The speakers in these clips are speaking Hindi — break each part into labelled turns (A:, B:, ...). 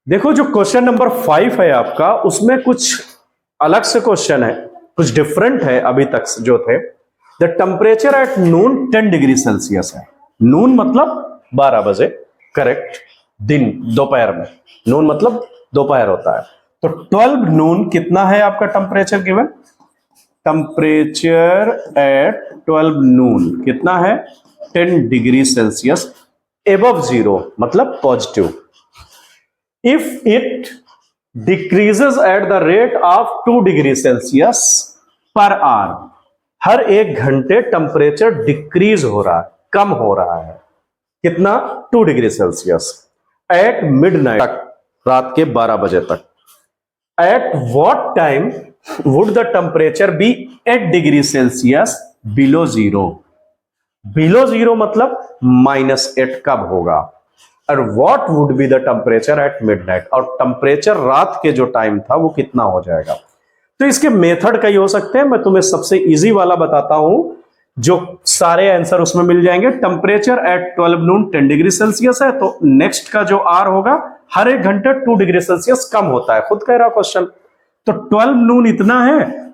A: देखो जो क्वेश्चन नंबर 5 है आपका, उसमें कुछ अलग से क्वेश्चन है, कुछ डिफरेंट है अभी तक जो थे। The temperature at noon 10 degree Celsius है। नून मतलब 12 बजे, करेक्ट, दिन दोपहर में। नून मतलब दोपहर होता है। तो 12 नून कितना है आपका temperature given? Temperature at 12 noon कितना है? 10 डिग्री सेल्सियस एबव जीरो, मतलब positive. If it decreases at the rate of 2 degree Celsius per hour, हर एक घंटे टेम्परेचर डिक्रीज हो रहा है, कम हो रहा है। कितना? 2 डिग्री सेल्सियस एट मिडनाइट तक, रात के 12 बजे तक। At what time would the temperature be 8 degree Celsius below zero? Below zero मतलब -8 कब होगा? और what would be the temperature at midnight, और टेम्परेचर रात के जो टाइम था वो कितना हो जाएगा? तो इसके मेथड कई हो सकते हैं। मैं तुम्हें सबसे इजी वाला बताता हूं, जो सारे आंसर उसमें मिल जाएंगे। Temperature at 12 Noon 10 degree Celsius है, तो नेक्स्ट का जो आर होगा, हर एक घंटे 2 डिग्री सेल्सियस कम होता है, खुद कह रहा क्वेश्चन। तो 12 नून इतना है,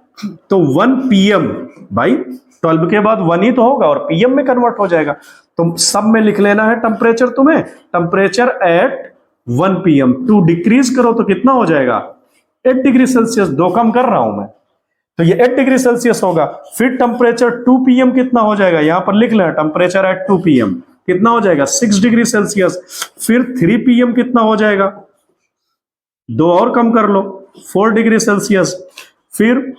A: तो 1 पीएम, भाई 12 के बाद 1 ही तो होगा और पीएम में कन्वर्ट हो जाएगा। तो सब में लिख लेना है टेम्परेचर तुम्हें। टेम्परेचर एट 1 पीएम, 2 डिक्रीज करो तो कितना हो जाएगा? 8 डिग्री सेल्सियस। 2 कम कर रहा हूं मैं, तो ये 8 डिग्री सेल्सियस होगा। फिर टेम्परेचर 2 पीएम कितना हो जाएगा? यहां पर लिख लेना, टेम्परेचर एट 2 पीएम कितना हो जाएगा? 6 डिग्री सेल्सियस। फिर 3 पीएम कितना हो जाएगा? 2 और कम कर लो, 4 डिग्री सेल्सियस। फिर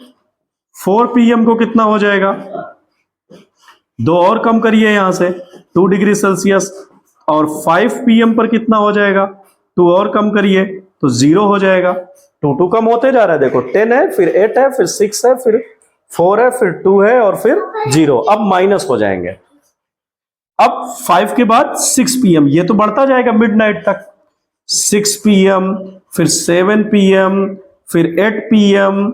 A: 4 पीएम को कितना हो जाएगा? 2 और कम करिए यहां से, 2 डिग्री सेल्सियस। और 5 पीएम पर कितना हो जाएगा? 2 और कम करिए तो 0 हो जाएगा। 2 कम होते जा रहा है, देखो 10 है, फिर 8 है, फिर 6 है, फिर 4 है, फिर 2 है, और फिर 0। अब माइनस हो जाएंगे। अब 5 के बाद 6 पीएम, ये तो बढ़ता जाएगा मिडनाइट तक। 6 पीएम, फिर 7 पीएम, फिर 8 पीएम।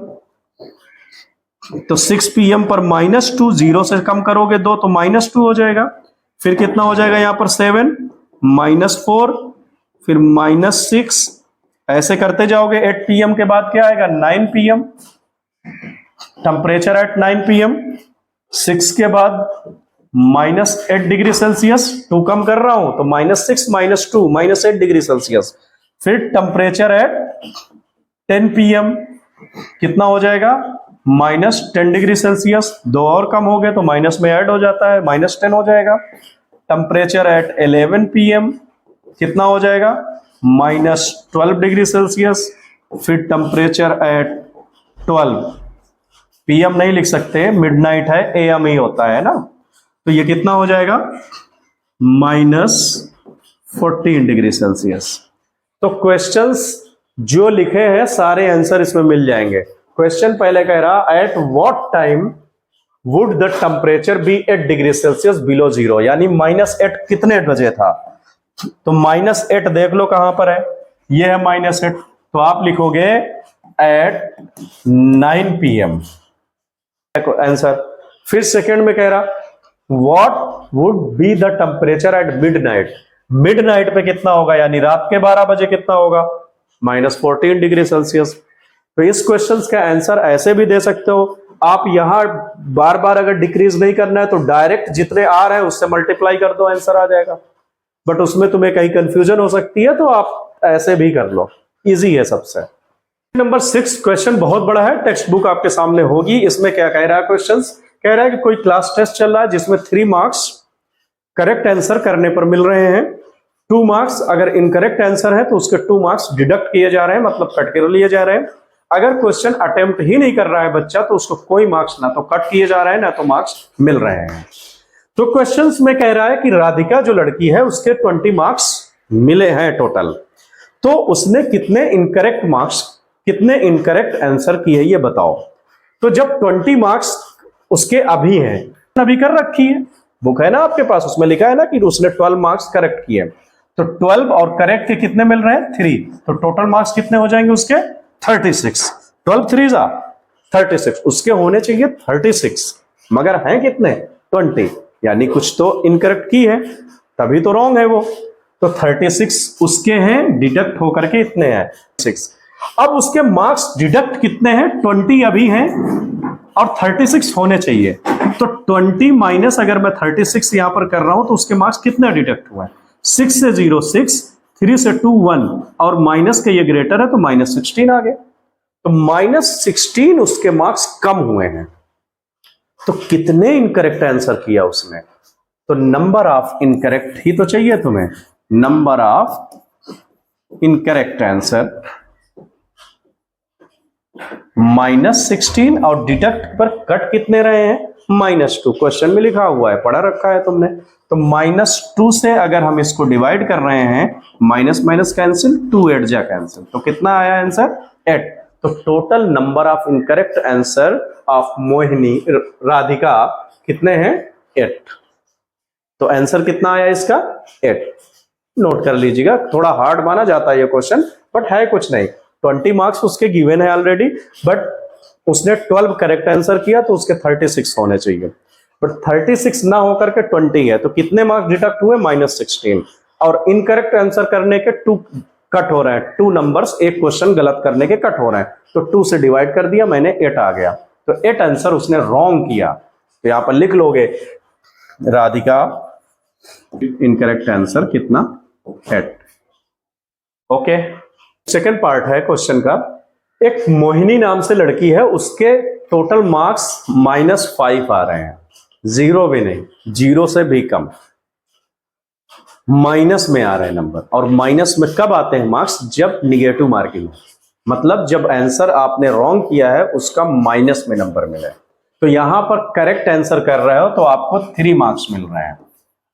A: तो 6 पीएम पर -2, 0 से कम करोगे 2 तो -2 हो जाएगा। फिर कितना हो जाएगा यहां पर? 7, -4, फिर -6, ऐसे करते जाओगे। 8 पीएम के बाद क्या आएगा? 9 पीएम, टेम्परेचर एट 9 पीएम। 6 के बाद -8 डिग्री सेल्सियस, 2 कम कर रहा हूं तो -6, -2, -8 डिग्री सेल्सियस। फिर टेम्परेचर एट 10 पीएम कितना हो जाएगा? -10 डिग्री सेल्सियस। 2 और कम हो गए तो माइनस में ऐड हो जाता है, -10 हो जाएगा। टेम्परेचर एट 11 पीएम कितना हो जाएगा? -12 डिग्री सेल्सियस। फिर टेम्परेचर एट 12, पीएम नहीं लिख सकते, मिडनाइट है, एएम ही होता है ना, तो ये कितना हो जाएगा? -14 डिग्री सेल्सियस। तो क्वेश्चंस जो लिखे हैं सारे आंसर इसमें मिल जाएंगे। क्वेश्चन पहले कह रहा, at what time would the temperature be 8 degree Celsius below zero, यानी -8 कितने बजे था? तो -8 देख लो कहां पर है, ये है -8, तो आप लिखोगे एट 9 पीएम आंसर। फिर सेकंड में कह रहा, what would be the temperature at midnight, midnight पे कितना होगा, यानी रात के 12 बजे कितना होगा? -14 डिग्री सेल्सियस। तो इस क्वेश्चन का आंसर ऐसे भी दे सकते हो आप। यहां बार बार अगर डिक्रीज नहीं करना है तो डायरेक्ट जितने आ रहे हैं उससे मल्टीप्लाई कर दो, आंसर आ जाएगा। बट उसमें तुम्हें कहीं कंफ्यूजन हो सकती है, तो आप ऐसे भी कर लो, इजी है सबसे। नंबर 6 क्वेश्चन बहुत बड़ा है, टेक्स्ट बुक आपके सामने होगी। इसमें क्या कह रहा है क्वेश्चन? कह रहा है कि कोई क्लास टेस्ट चल रहा है जिसमें 3 मार्क्स करेक्ट आंसर करने पर मिल रहे हैं। 2 मार्क्स अगर इनकरेक्ट आंसर है तो उसके 2 मार्क्स डिडक्ट किए जा रहे हैं, मतलब कट के लिए जा रहे हैं। अगर क्वेश्चन अटेम्प्ट ही नहीं कर रहा है बच्चा तो उसको कोई मार्क्स ना तो कट किए जा रहे हैं ना तो मार्क्स मिल रहे हैं। तो क्वेश्चंस में कह रहा है कि राधिका जो लड़की है उसके 20 मार्क्स मिले हैं टोटल, तो उसने कितने इनकरेक्ट मार्क्स, कितने इनकरेक्ट आंसर किए ये बताओ। तो जब 20 मार्क्स उसके अभी हैं, अभी कर रखी है, बुक है ना आपके पास, उसमें लिखा है ना कि उसने 12 मार्क्स करेक्ट किए, तो 12 और करेक्ट के कितने मिल रहे हैं? 3, तो टोटल मार्क्स कितने हो जाएंगे उसके? 36। 12 3 36, उसके होने चाहिए 36, मगर हैं कितने? 20, यानी कुछ तो इनकरेक्ट की है, तभी तो रॉन्ग है वो। तो 36 उसके हैं, डिडक्ट होकर के इतने हैं 6। अब उसके मार्क्स डिडक्ट कितने हैं, 20 अभी हैं और 36 होने चाहिए। तो 20 माइनस अगर मैं 36 यहां पर कर रहा हूं तो उसके मार्क्स कितने डिडक्ट हुए हैं, 6 से 0 6, 3 से 2 1 और माइनस के ये ग्रेटर है तो -16 आ गया। तो -16 उसके मार्क्स कम हुए हैं। तो कितने इनकरेक्ट आंसर किया उसने, तो नंबर ऑफ इनकरेक्ट ही तो चाहिए तुम्हें, नंबर ऑफ इनकरेक्ट आंसर -16 और डिडक्ट पर कट कितने रहे हैं, -2। क्वेश्चन में लिखा हुआ है, पढ़ा रखा है तुमने। तो -2 से अगर हम इसको डिवाइड कर रहे हैं, माइनस माइनस कैंसिल, 2 8 जा कैंसिल, तो कितना आया आंसर 8। तो total number of incorrect answer of Mohini Radhika कितने हैं, 8। तो आंसर कितना आया इसका 8। नोट कर लीजिएगा, थोड़ा हार्ड माना जाता है ये क्वेश्चन, बट है कुछ नहीं। 20 मार्क्स उसके गिवन है ऑलरेडी, बट उसने 12 करेक्ट आंसर किया तो उसके 36 होने चाहिए, बट 36 ना होकर के 20 है, तो कितने मार्क्स डिडक्ट हुए, -16। और इनकरेक्ट आंसर करने के 2 कट हो रहे हैं, 2 नंबर्स एक क्वेश्चन गलत करने के कट हो रहे हैं, तो 2 से डिवाइड कर दिया मैंने, 8 आ गया। तो 8 आंसर उसने रॉन्ग किया। तो यहां पर लिख लोगे राधिका इनकरेक्ट आंसर कितना, 8। ओके, सेकेंड पार्ट है क्वेश्चन का। एक मोहिनी नाम से लड़की है, उसके टोटल मार्क्स -5 आ रहे हैं, 0 भी नहीं, 0 से भी कम, माइनस में आ रहे हैं नंबर। और माइनस में कब आते हैं मार्क्स, जब निगेटिव मार्किंग, मतलब जब आंसर आपने रॉन्ग किया है उसका माइनस में नंबर मिले। तो यहां पर करेक्ट आंसर कर रहे हो तो आपको 3 मार्क्स मिल रहे हैं,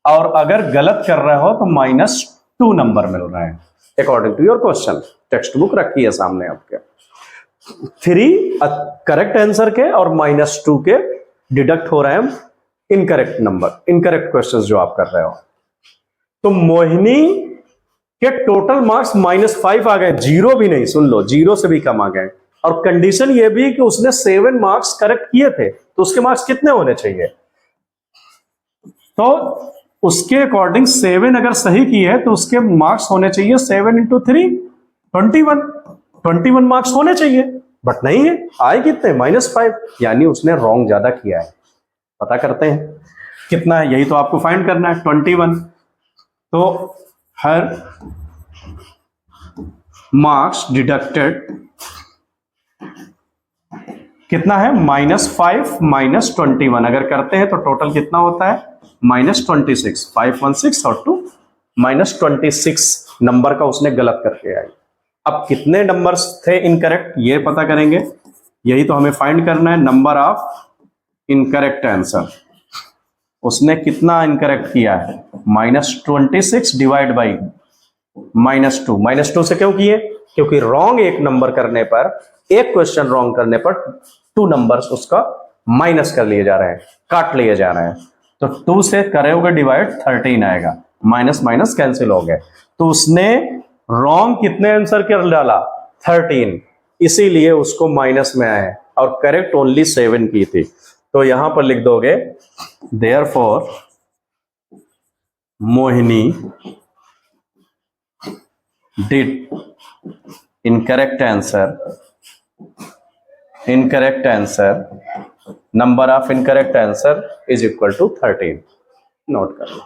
A: और अगर गलत कर रहे हो तो -2 नंबर मिल रहे हैं according to your question. Text book रखी है सामने आपके। 3 करेक्ट आंसर के और -2 के डिडक्ट हो रहे हैं इनकरेक्ट नंबर, इनकरेक्ट क्वेश्चन जो आप कर रहे हो। तो मोहिनी के टोटल मार्क्स -5 आ गए, 0 भी नहीं, सुन लो 0 से भी कम आ गए। और कंडीशन ये भी कि उसने 7 मार्क्स करेक्ट किए थे, तो उसके मार्क्स कितने होने चाहिए, तो उसके अकॉर्डिंग 7 अगर सही की है तो उसके मार्क्स होने चाहिए 7 × 3 21 मार्क्स होने चाहिए, बट नहीं है, आए कितने, -5, यानी उसने रॉन्ग ज्यादा किया है। पता करते हैं कितना है, यही तो आपको फाइंड करना है, 21। तो हर मार्क्स डिडक्टेड कितना है, -5 -21 अगर करते हैं तो टोटल कितना होता है, -26, 516 और 2 -26 नंबर का उसने गलत करके आई। अब कितने नंबर्स थे इनकरेक्ट ये पता करेंगे, यही तो हमें फाइंड करना है, नंबर ऑफ इनकरेक्ट आंसर। उसने कितना इनकरेक्ट किया है, -26 डिवाइड बाई -2। -2 से क्यों किए, क्योंकि रॉन्ग एक नंबर करने पर, एक क्वेश्चन रॉन्ग करने पर 2 नंबर्स उसका माइनस कर लिए जा रहे हैं, काट लिए जा रहे हैं। तो 2 से करोगे डिवाइड 13 आएगा, माइनस माइनस कैंसिल हो गए। तो उसने रॉन्ग कितने आंसर कर डाला, 13, इसीलिए उसको माइनस में आए, और करेक्ट ओनली 7 की थी। तो यहां पर लिख दोगे therefore Mohini did incorrect answer, number of incorrect answer is equal to 13। Note कर लो।